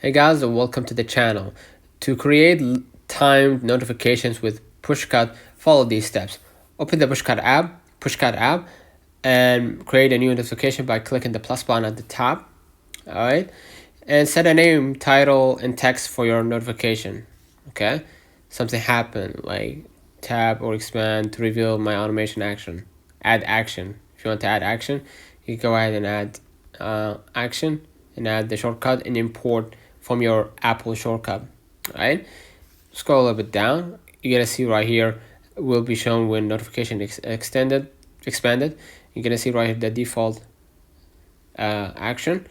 Hey guys, and welcome to the channel. To create timed notifications with pushcut, follow these steps. Open the pushcut app, and create a new notification by clicking the plus button at the top. Alright, and set a name, title, and text for your notification. Okay, something happened like tab or expand to reveal my automation action. Add action. If you want to add action, you can go ahead and add action and add the shortcut and import from your Apple shortcut. Right, scroll a little bit down. You're gonna see right here will be shown when notification expanded. You're gonna see right here the default action.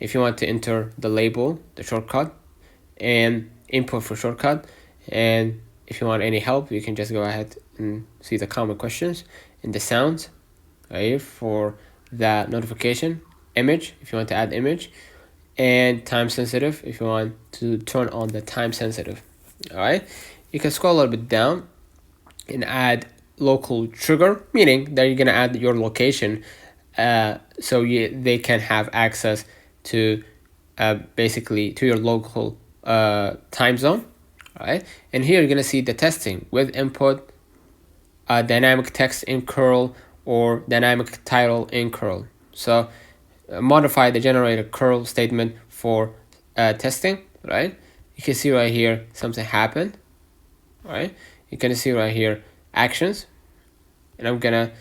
If you want to enter the label, the shortcut, and input for shortcut, and if you want any help, you can just go ahead and see the common questions and the sounds right here for the notification. Image, if you want to add image, and time sensitive if you want to turn on the time sensitive. All right, you can scroll a little bit down and add local trigger, meaning that you're gonna add your location so they can have access to basically to your local time zone. All right, and here you're gonna see the testing with input, dynamic text in curl or dynamic title in curl. So modify the generated curl statement for testing. Right, you can see right here something happened. Right, you can see right here actions, and I'm gonna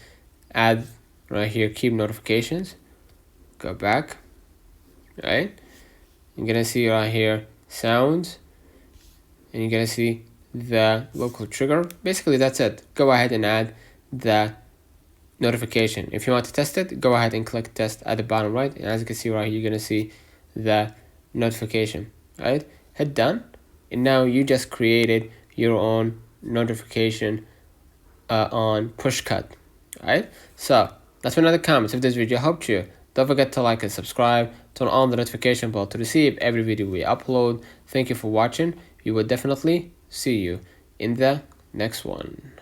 add right here keep notifications. Go back. Right, you're gonna see right here sounds, and you're gonna see the local trigger. Basically that's it. Go ahead and add the notification. If you want to test it, go ahead and click test at the bottom right, and as you can see right here, you're gonna see the notification. Right, hit done, and now you just created your own notification on pushcut. Right, so that's one of the comments. If this video helped you, don't forget to like and subscribe, turn on the notification bell to receive every video we upload. Thank you for watching. We will definitely see you in the next one.